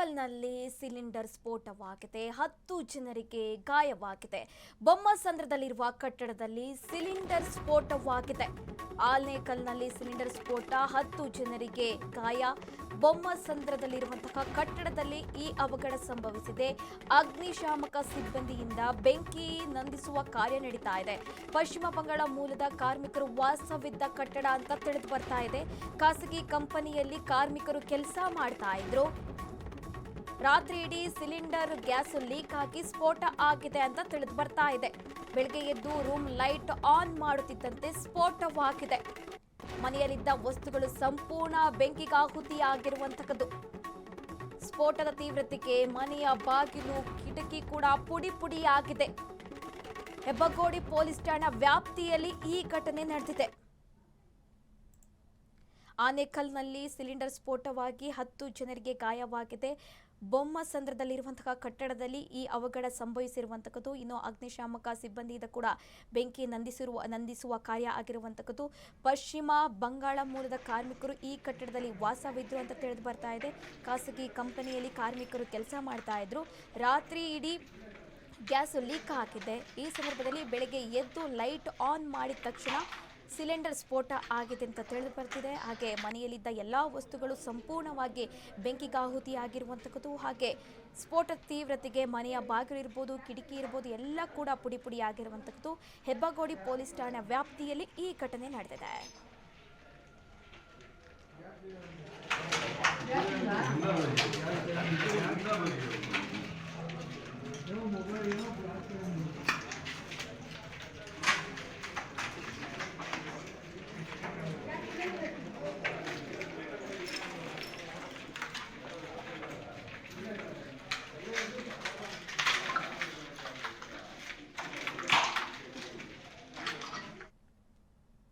ಆನೇಕಲ್ನಲ್ಲಿ cylinder ಸ್ಫೋಟವಾಗಿದೆ. 10 ಜನರಿಗೆ ಗಾಯವಾಗಿದೆ. ಬೊಮ್ಮಸಂದ್ರದಲ್ಲಿರುವ ಕಟ್ಟಡದಲ್ಲಿ cylinder ಸ್ಫೋಟವಾಗಿದೆ. ಆನೇಕಲ್ನಲ್ಲಿ cylinder ಸ್ಫೋಟ, 10 ಜನರಿಗೆ ಗಾಯ. ಬೊಮ್ಮಸಂದ್ರದಲ್ಲಿರುವಂತಹ ಕಟ್ಟಡದಲ್ಲಿ ಈ ಅವಘಡ ಸಂಭವಿಸಿದೆ. ಅಗ್ನಿಶಾಮಕ ಸಿಬ್ಬಂದಿಯಿಂದ ಬೆಂಕಿ ನಂದಿಸುವ ಕಾರ್ಯ ನಡೀತಾ ಇದೆ. ಪಶ್ಚಿಮ ಬಂಗಾಳ ಮೂಲದ ಕಾರ್ಮಿಕರು ವಾಸವಿದ್ದ ಕಟ್ಟಡ ಅಂತ ತಿಳಿದು ಬರ್ತಾ ಇದೆ. ಖಾಸಗಿ ಕಂಪನಿಯಲ್ಲಿ ಕಾರ್ಮಿಕರು ಕೆಲಸ ಮಾಡ್ತಾ ಇದ್ರು. ರಾತ್ರಿ ಇಡೀ ಸಿಲಿಂಡರ್ ಗ್ಯಾಸ್ ಲೀಕ್ ಆಗಿ ಸ್ಫೋಟ ಆಗಿದೆ ಅಂತ ತಿಳಿದು ಬರ್ತಾ ಇದೆ. ಬೆಳಗ್ಗೆ ಎದ್ದು ರೂಮ್ ಲೈಟ್ ಆನ್ ಮಾಡುತ್ತಿದ್ದಂತೆ ಸ್ಫೋಟವಾಗಿದೆ. ಮನೆಯಲ್ಲಿದ್ದ ವಸ್ತುಗಳು ಸಂಪೂರ್ಣ ಬೆಂಕಿಗಾಹುತಿಯಾಗಿರುವಂತಹದ್ದು. ಸ್ಫೋಟದ ತೀವ್ರತೆಗೆ ಮನೆಯ ಬಾಗಿಲು ಕಿಟಕಿ ಕೂಡ ಪುಡಿ ಪುಡಿಯಾಗಿದೆ. ಹೆಬ್ಬಗೋಡಿ ಪೊಲೀಸ್ ಠಾಣಾ ವ್ಯಾಪ್ತಿಯಲ್ಲಿ ಈ ಘಟನೆ ನಡೆದಿದೆ. ಆನೇಕಲ್ನಲ್ಲಿ ಸಿಲಿಂಡರ್ ಸ್ಫೋಟವಾಗಿ 10 ಜನರಿಗೆ ಗಾಯವಾಗಿದೆ. ಬೊಮ್ಮಸಂದ್ರದಲ್ಲಿರುವಂತಹ ಕಟ್ಟಡದಲ್ಲಿ ಈ ಅವಘಡ ಸಂಭವಿಸಿರುವಂತಹದ್ದು. ಇನ್ನು ಅಗ್ನಿಶಾಮಕ ಸಿಬ್ಬಂದಿಯಿಂದ ಕೂಡ ಬೆಂಕಿ ನಂದಿಸುವ ಕಾರ್ಯ ಆಗಿರುವಂತಹದ್ದು. ಪಶ್ಚಿಮ ಬಂಗಾಳ ಮೂಲದ ಕಾರ್ಮಿಕರು ಈ ಕಟ್ಟಡದಲ್ಲಿ ವಾಸವಿದ್ರು ಅಂತ ತಿಳಿದು ಬರ್ತಾ ಇದೆ. ಖಾಸಗಿ ಕಂಪನಿಯಲ್ಲಿ ಕಾರ್ಮಿಕರು ಕೆಲಸ ಮಾಡ್ತಾ ಇದ್ರು. ರಾತ್ರಿ ಇಡೀ ಗ್ಯಾಸ್ ಲೀಕ್ ಆಗಿದೆ. ಈ ಸಂದರ್ಭದಲ್ಲಿ ಬೆಳಗ್ಗೆ ಎದ್ದು ಲೈಟ್ ಆನ್ ಮಾಡಿದ ತಕ್ಷಣ ಸಿಲಿಂಡರ್ ಸ್ಫೋಟ ಆಗಿದೆ ಅಂತ ತಿಳಿದು ಬರ್ತಿದೆ. ಹಾಗೆ ಮನೆಯಲ್ಲಿದ್ದ ಎಲ್ಲ ವಸ್ತುಗಳು ಸಂಪೂರ್ಣವಾಗಿ ಬೆಂಕಿಗಾಹುತಿಯಾಗಿರುವಂಥದ್ದು. ಹಾಗೆ ಸ್ಫೋಟದ ತೀವ್ರತೆಗೆ ಮನೆಯ ಬಾಗಿಲು ಇರ್ಬೋದು, ಕಿಟಕಿ ಇರ್ಬೋದು, ಎಲ್ಲ ಕೂಡ ಪುಡಿ ಪುಡಿ ಆಗಿರುವಂಥದ್ದು. ಹೆಬ್ಬಗೋಡಿ ಪೊಲೀಸ್ ಠಾಣಾ ವ್ಯಾಪ್ತಿಯಲ್ಲಿ ಈ ಘಟನೆ ನಡೆದಿದೆ.